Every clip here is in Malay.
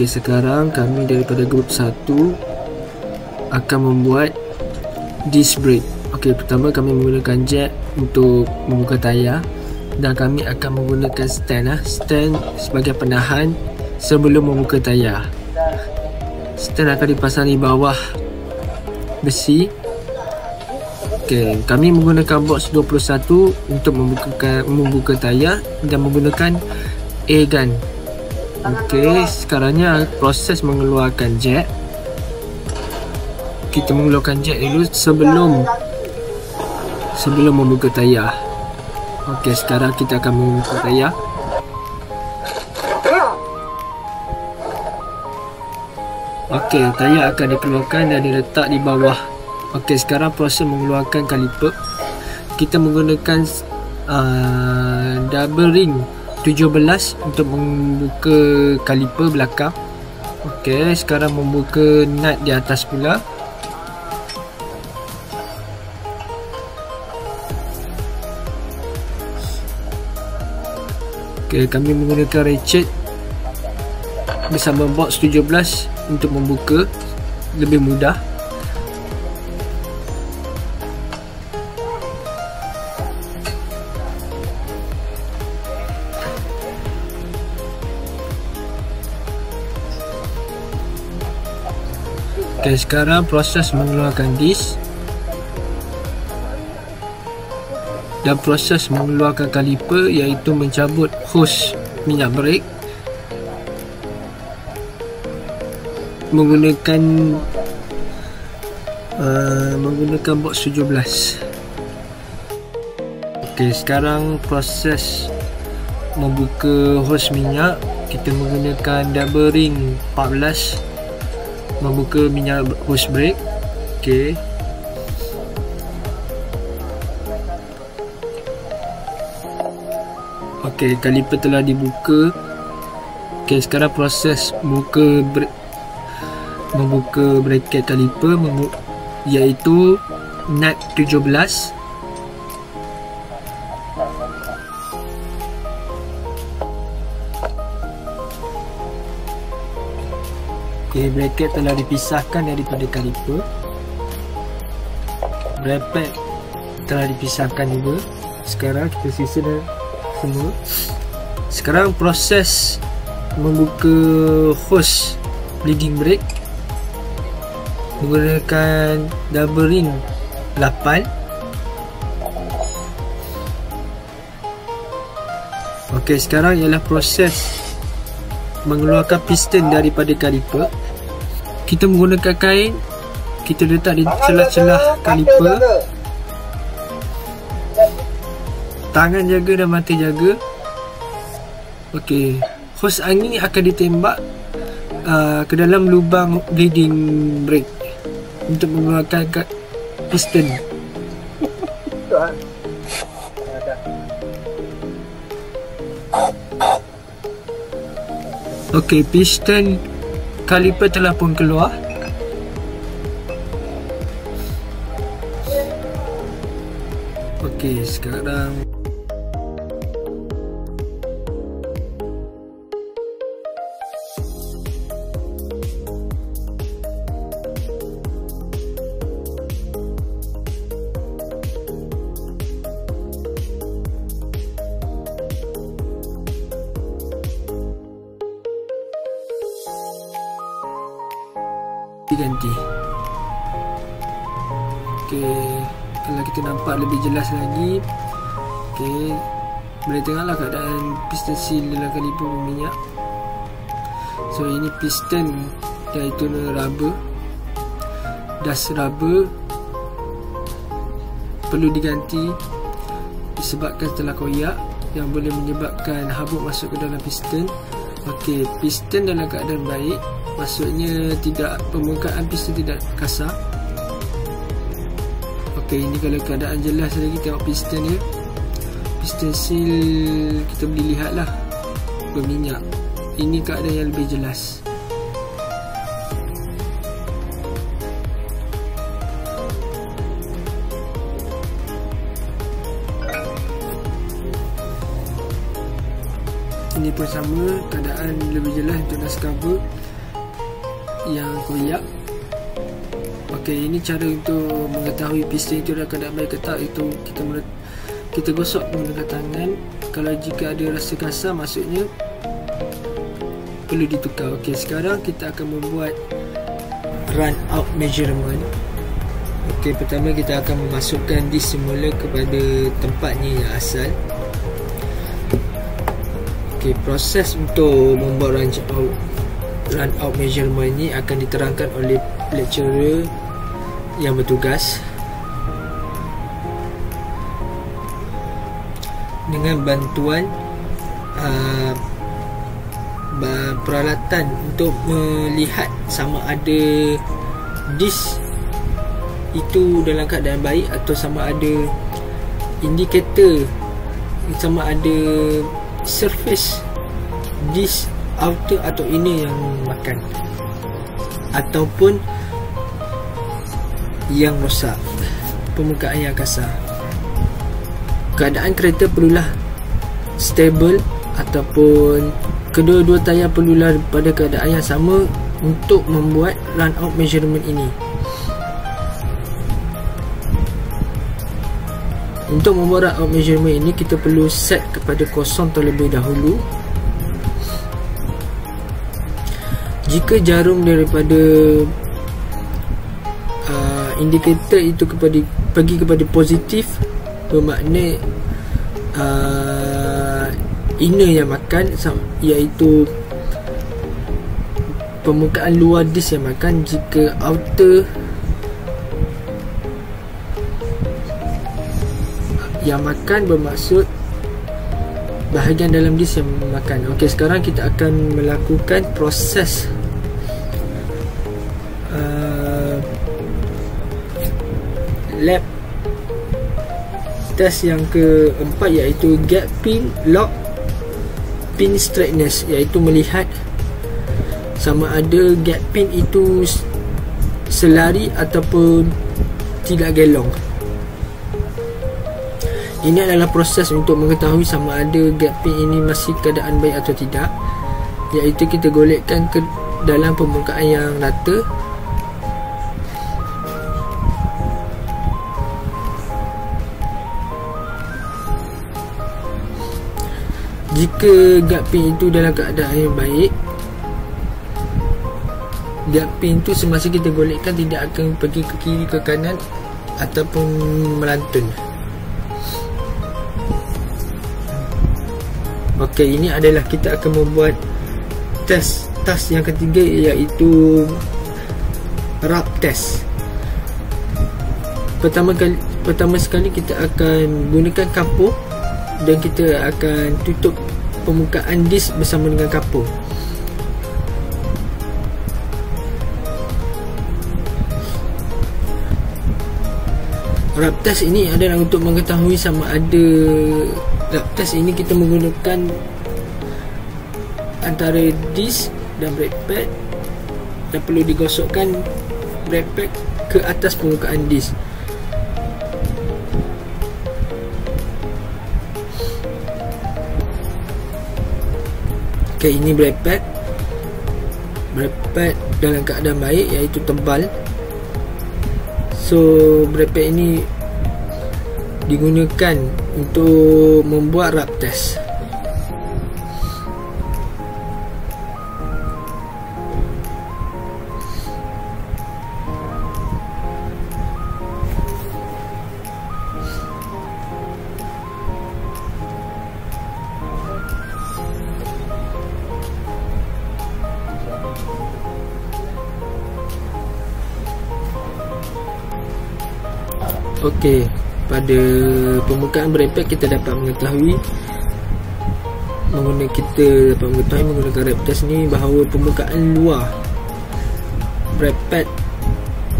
Okey, sekarang kami daripada grup 1 akan membuat disc brake. Okey, pertama kami menggunakan jack untuk membuka tayar dan kami akan menggunakan stand sebagai penahan sebelum membuka tayar. Stand akan dipasang di bawah besi. Okey, kami menggunakan box 21 untuk membuka tayar dan menggunakan air gun. Okey, sekarangnya proses mengeluarkan jack. Kita mengeluarkan jack dulu sebelum membuka tayar. Okey, sekarang kita akan membuka tayar. Okey, tayar akan dikeluarkan dan diletak di bawah. Okey, sekarang proses mengeluarkan kaliper. Kita menggunakan double ring 17 untuk membuka kaliper belakang. Okey, sekarang membuka nut di atas pula. Okey, kami menggunakan ratchet bersama box 17 untuk membuka lebih mudah. Okey, sekarang proses mengeluarkan disc dan proses mengeluarkan kaliper, iaitu mencabut hos minyak brake menggunakan box 17. Okey, sekarang proses membuka hos minyak, kita menggunakan double ring 14 membuka minyak hose brake. Okey, okey, kaliper telah dibuka. Okey, sekarang proses membuka bracket kaliper iaitu nut 17. Okey, bracket telah dipisahkan daripada kaliper. Bracket telah dipisahkan juga. Sekarang kita sisa semua. Sekarang proses membuka hose bleeding brake menggunakan double ring 8. Okey, sekarang ialah proses mengeluarkan piston daripada kaliper. Kita menggunakan kain, kita letak di celah-celah kaliper. Tangan jaga dan mata jaga. Okey, hos angin akan ditembak ke dalam lubang bleeding brake untuk mengeluarkan piston. Okey, piston kaliper telah pun keluar. Okey, sekarang diganti. Okey, kalau kita nampak lebih jelas lagi. Okey, boleh tengoklah keadaan piston seal dalam kaliper berminyak. So ini piston iaitu rubber, dust rubber perlu diganti disebabkan telah koyak yang boleh menyebabkan habuk masuk ke dalam piston. Okey, piston dalam keadaan baik, maksudnya permukaan piston tidak kasar. Okey, ini kalau keadaan jelas lagi, tengok piston dia. Piston seal kita boleh lihatlah berminyak. Ini keadaan yang lebih jelas. Ini pun sama, keadaan lebih jelas untuk dust cover. yang koyak. Okey, ini cara untuk mengetahui piston itu dalam keadaan baik ke tak. Itu kita gosok menggunakan tangan. Kalau jika ada rasa kasar, maksudnya perlu ditukar. Okey, sekarang kita akan membuat run out measurement. Okey, pertama kita akan memasukkan disk semula kepada tempatnya yang asal. Okey, proses untuk membuat run out measurement ni akan diterangkan oleh lecturer yang bertugas dengan bantuan peralatan untuk melihat sama ada disk itu dalam keadaan baik atau sama ada indikator, sama ada surface disk outer atau inner yang makan ataupun yang rosak, permukaan yang kasar. Keadaan kereta perlulah stable ataupun kedua-dua tayar perlulah pada keadaan yang sama untuk membuat run out measurement ini. Untuk membuat run out measurement ini, kita perlu set kepada kosong terlebih dahulu. Jika jarum daripada indikator itu pergi kepada positif, bermakna inner yang makan, iaitu permukaan luar disk yang makan. Jika outer yang makan, bermaksud bahagian dalam disk yang makan. Okey, sekarang kita akan melakukan proses lab test yang keempat, iaitu gap pin lock pin straightness, iaitu melihat sama ada gap pin itu selari ataupun tidak gelong. Ini adalah proses untuk mengetahui sama ada gap pin ini masih keadaan baik atau tidak, iaitu kita golekkan ke dalam permukaan yang rata. Jika gap pin itu dalam keadaan yang baik, gap pin itu semasa kita golekkan tidak akan pergi ke kiri ke kanan ataupun melantun. Okey, ini adalah kita akan membuat task yang ketiga, iaitu rub test. Pertama sekali kita akan gunakan kapur dan kita akan tutup permukaan disk bersama dengan kapur. Rub test ini adalah untuk mengetahui sama ada rub test ini kita menggunakan antara disk dan brake pad, dan perlu digosokkan brake pad ke atas permukaan disk. Okay, ini brake pad dalam keadaan baik, iaitu tebal. So brake pad ini digunakan untuk membuat rub test. Okey, pada permukaan brake pad kita dapat mengetahui menggunakan rub test ni bahawa permukaan luar brake pad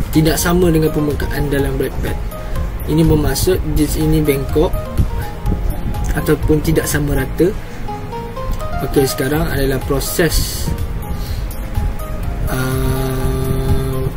tidak sama dengan permukaan dalam brake pad. Ini bermaksud disk ini bengkok ataupun tidak sama rata. Okey, sekarang adalah proses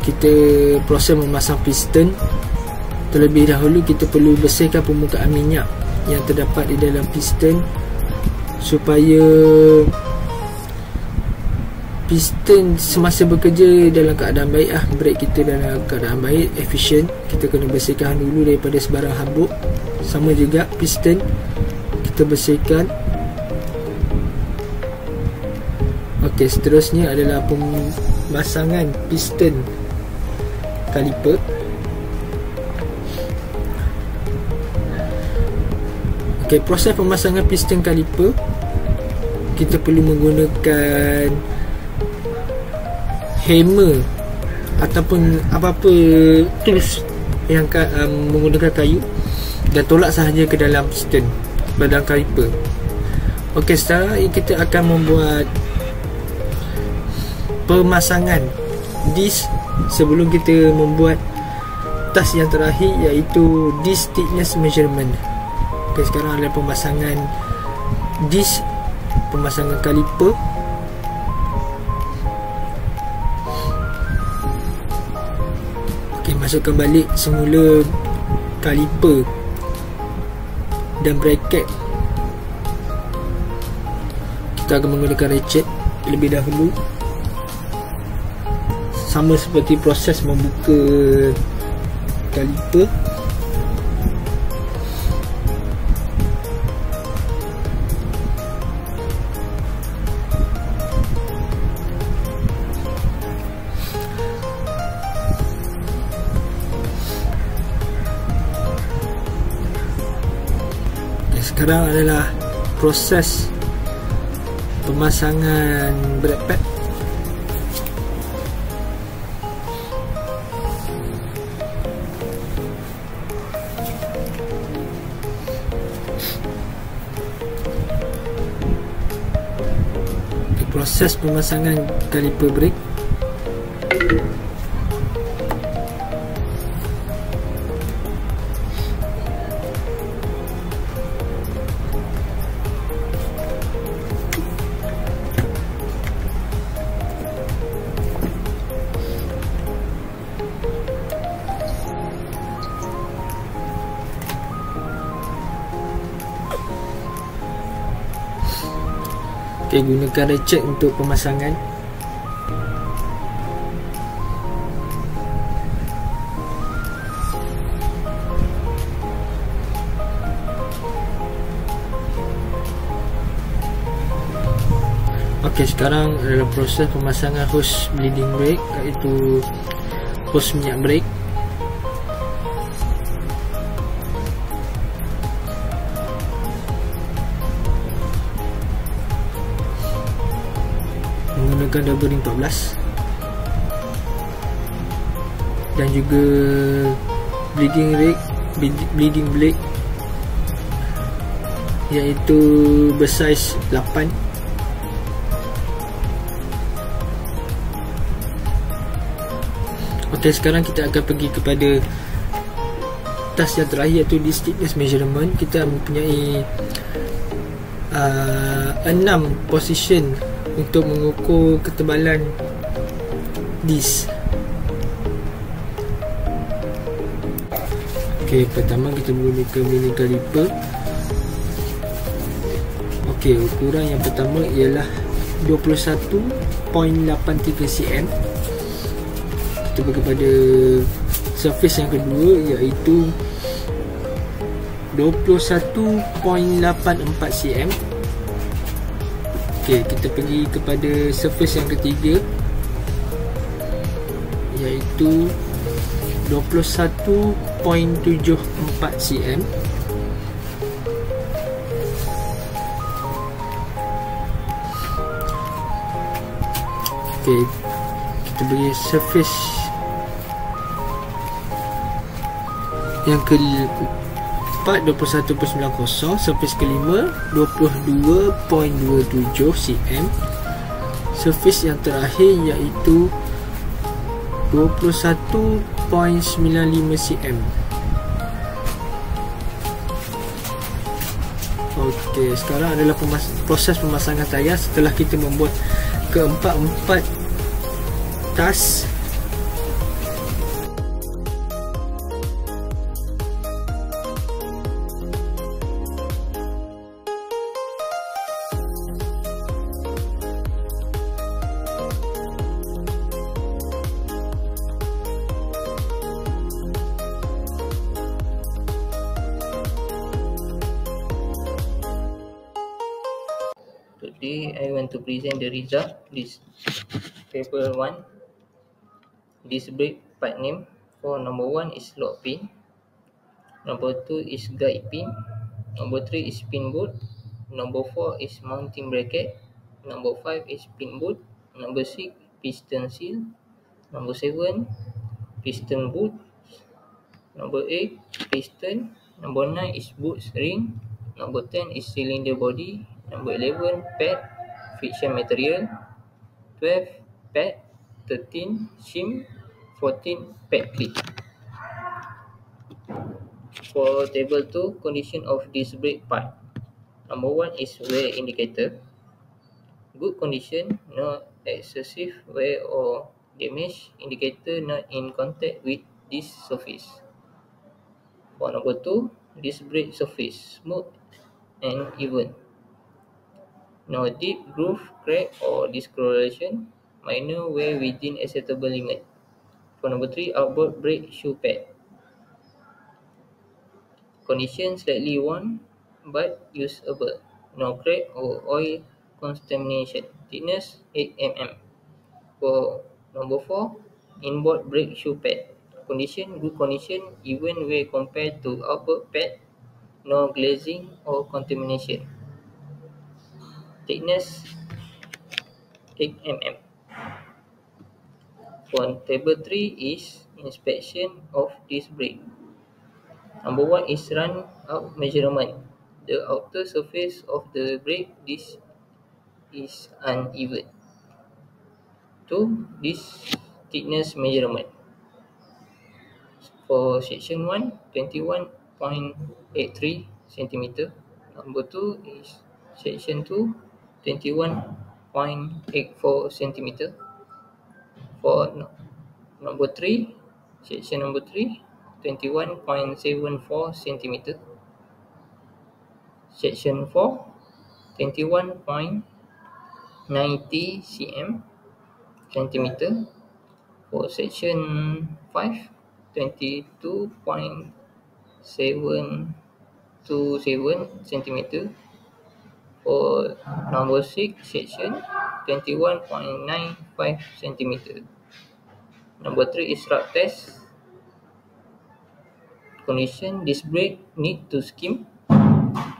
kita memasang piston. Terlebih dahulu kita perlu bersihkan permukaan minyak yang terdapat di dalam piston supaya piston semasa bekerja dalam keadaan baik brake kita dalam keadaan baik, efisien. Kita kena bersihkan dulu daripada sebarang habuk. Sama juga piston kita bersihkan. Okey, seterusnya adalah pemasangan piston kaliper. Okey, proses pemasangan piston kaliper, kita perlu menggunakan hammer ataupun apa-apa tools yang menggunakan kayu dan tolak sahaja ke dalam piston pada kaliper. Okey, sekarang kita akan membuat pemasangan disk sebelum kita membuat task yang terakhir, iaitu disk thickness measurement. Okey, sekarang adalah pemasangan disk, pemasangan kaliper. Okey, masukkan balik semula kaliper dan bracket. Kita akan menggunakan ratchet terlebih dahulu, sama seperti proses membuka kaliper. Sekarang adalah proses pemasangan brake pad. Proses pemasangan kaliper brake. Okay, gunakan ratchet untuk pemasangan. Okay, sekarang adalah proses pemasangan hose bleeding brake, iaitu hose minyak brake. Menggunakan double ring 14 dan juga bleeding blade, iaitu bersaiz 8. Ok, sekarang kita akan pergi kepada task yang terakhir, iaitu disk thickness measurement. Kita mempunyai 6 position untuk mengukur ketebalan disk. Ok, pertama kita menggunakan mini caliper. Ok, ukuran yang pertama ialah 21.83 cm. Kita pergi kepada surface yang kedua, iaitu 21.84 cm. Ok, kita pergi kepada surface yang ketiga, iaitu 21.74 cm. Ok, kita pergi surface yang keempat, 21.90. Surface kelima 22.27 cm. Surface yang terakhir iaitu 21.95 cm. Ok, sekarang adalah proses pemasangan tayar setelah kita membuat keempat-empat task. Today I want to present the result. This table 1. This brake part name for number 1 is lock pin. Number 2 is guide pin. Number 3 is pin boot. Number 4 is mounting bracket. Number 5 is pin boot. Number 6 piston seal. Number 7 piston boot. Number 8 piston. Number 9 is boot ring. Number 10 is cylinder body. Number 11 pad friction material. 12 pad. 13 shim. 14 pad clip. For table 2, condition of this brake part. Number 1 is wear indicator. Good condition, no excessive wear or damage. Indicator not in contact with this surface. For number 2, this brake surface smooth and even. No deep groove, crack or discoloration. Minor wear within acceptable limit. For number 3, outboard brake shoe pad. Condition slightly worn but usable. No crack or oil contamination. Thickness 8 mm. For number 4, inboard brake shoe pad. Condition good condition even where compared to outboard pad. No glazing or contamination. Thickness 8 mm. For table 3 is inspection of this brake. Number 1 is run out measurement. The outer surface of the brake this is uneven. 2. This thickness measurement. For section 1, 21.83 cm. Number 2 is section 2, 21.84 cm. For number 3, section number 3, 21.74 cm. Section 4, 21.90 cm. For section 5, 22.727 cm. For number 6 section, 21.95 cm. Number 3 is rough test. Condition, this brake need to skim.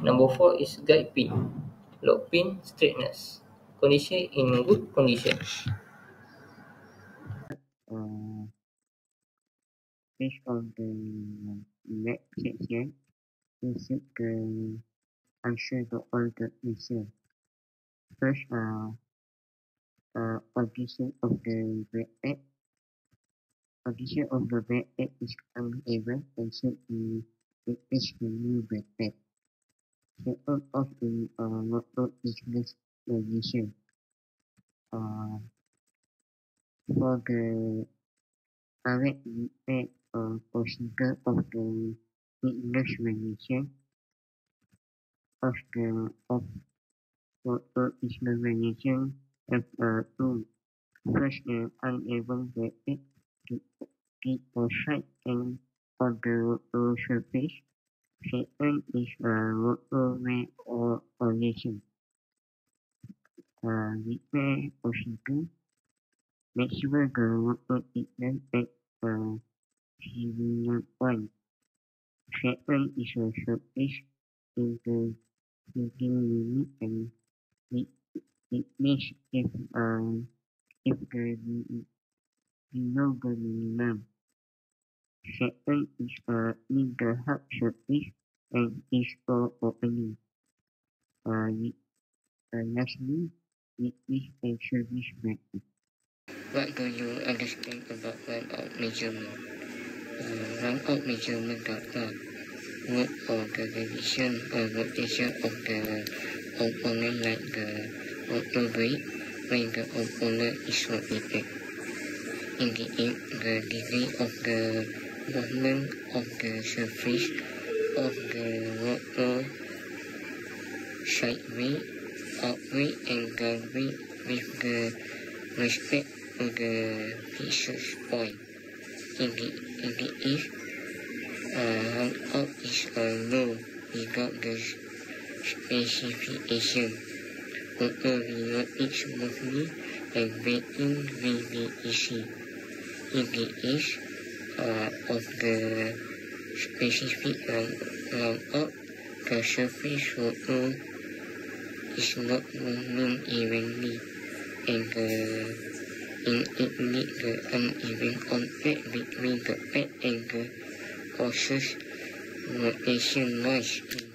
Number 4 is guide pin. Lock pin straightness. Condition in good condition. Based on the next section, we should answer to all the questions. First, condition of the brake pad. Condition of the brake pad is uneven and should be replaced with new brake pad. Second of the motor is less radiation. For the correct repair procedure of the weakness radiation of the motor is the radiation have two. First, the uneven brake pad to keep the side end of the rotor surface. Second is rotor wear or corrosion. Repair procedure. Make sure the rotor thickness at serial point. Second is a surface in the heating unit and thickness if the below the minimum. Second is in the hard surface and is for opening. Lastly, it is a service method. What do you understand about run-out measurement? Run-out measurement data work for the revision or rotation of the component like the rotor brake when the component is rotated. Indicate the degree of the movement of the surface of the rotor sideways, outward and downward with the respect to the fixed point. If run-out is low without the specification rotor will rotate smoothly and braking will be easy. In the case of the specific runout, the surface rotor is not moving evenly, and it leads the uneven contact between the pad and the causes rotation noise and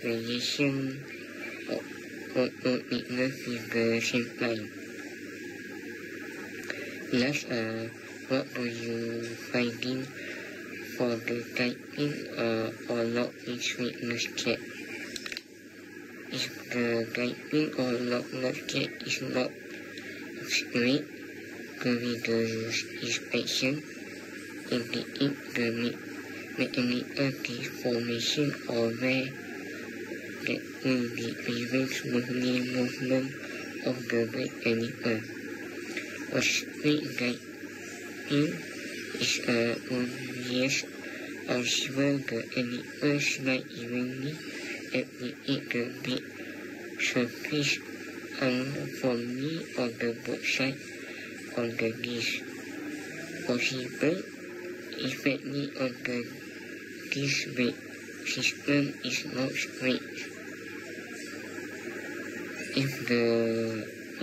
variation of rotor thickness with the same time. Last, what do you finding for the guiding or lock-in sweetness check? If the guiding or lock-in check is not straight, during the inspection, indicate the mechanical deformation or wear that will prevent smoothly movement of the brake caliper. A straight guiding is obvious as well. The caliper slide evenly, applicate the brake surface uniformly on the both sides on the disc. Possible effectively on the disc brake system is not straight. If the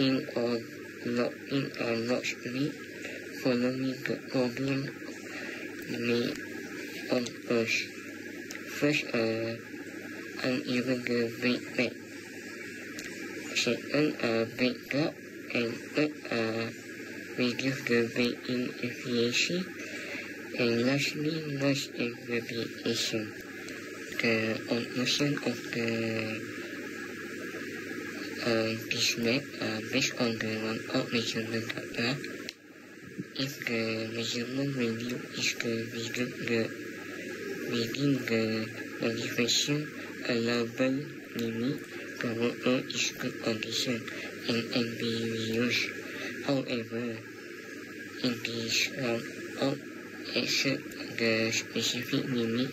in or lock-in are not straight, following the problem may occur. First, uneven the brake pad. Second, brake drop, and third, reduce the braking efficiency, and lastly, noise and vibration. The conclusion of this map based on the runout measurement data. If the measurement value is within the manufacturer allowable limit, the rotor is good condition and can be reused. However, in this runout exceed the specific limit,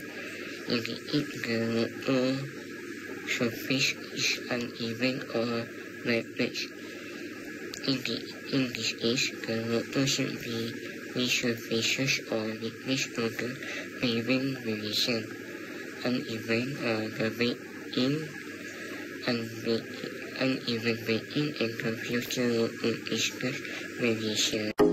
indicate the rotor surface is uneven or perplexed. In this case, the rotor should be resurfaced or replaced to prevent variation. Uneven the braking, uneven braking, and the future rotor distance variation.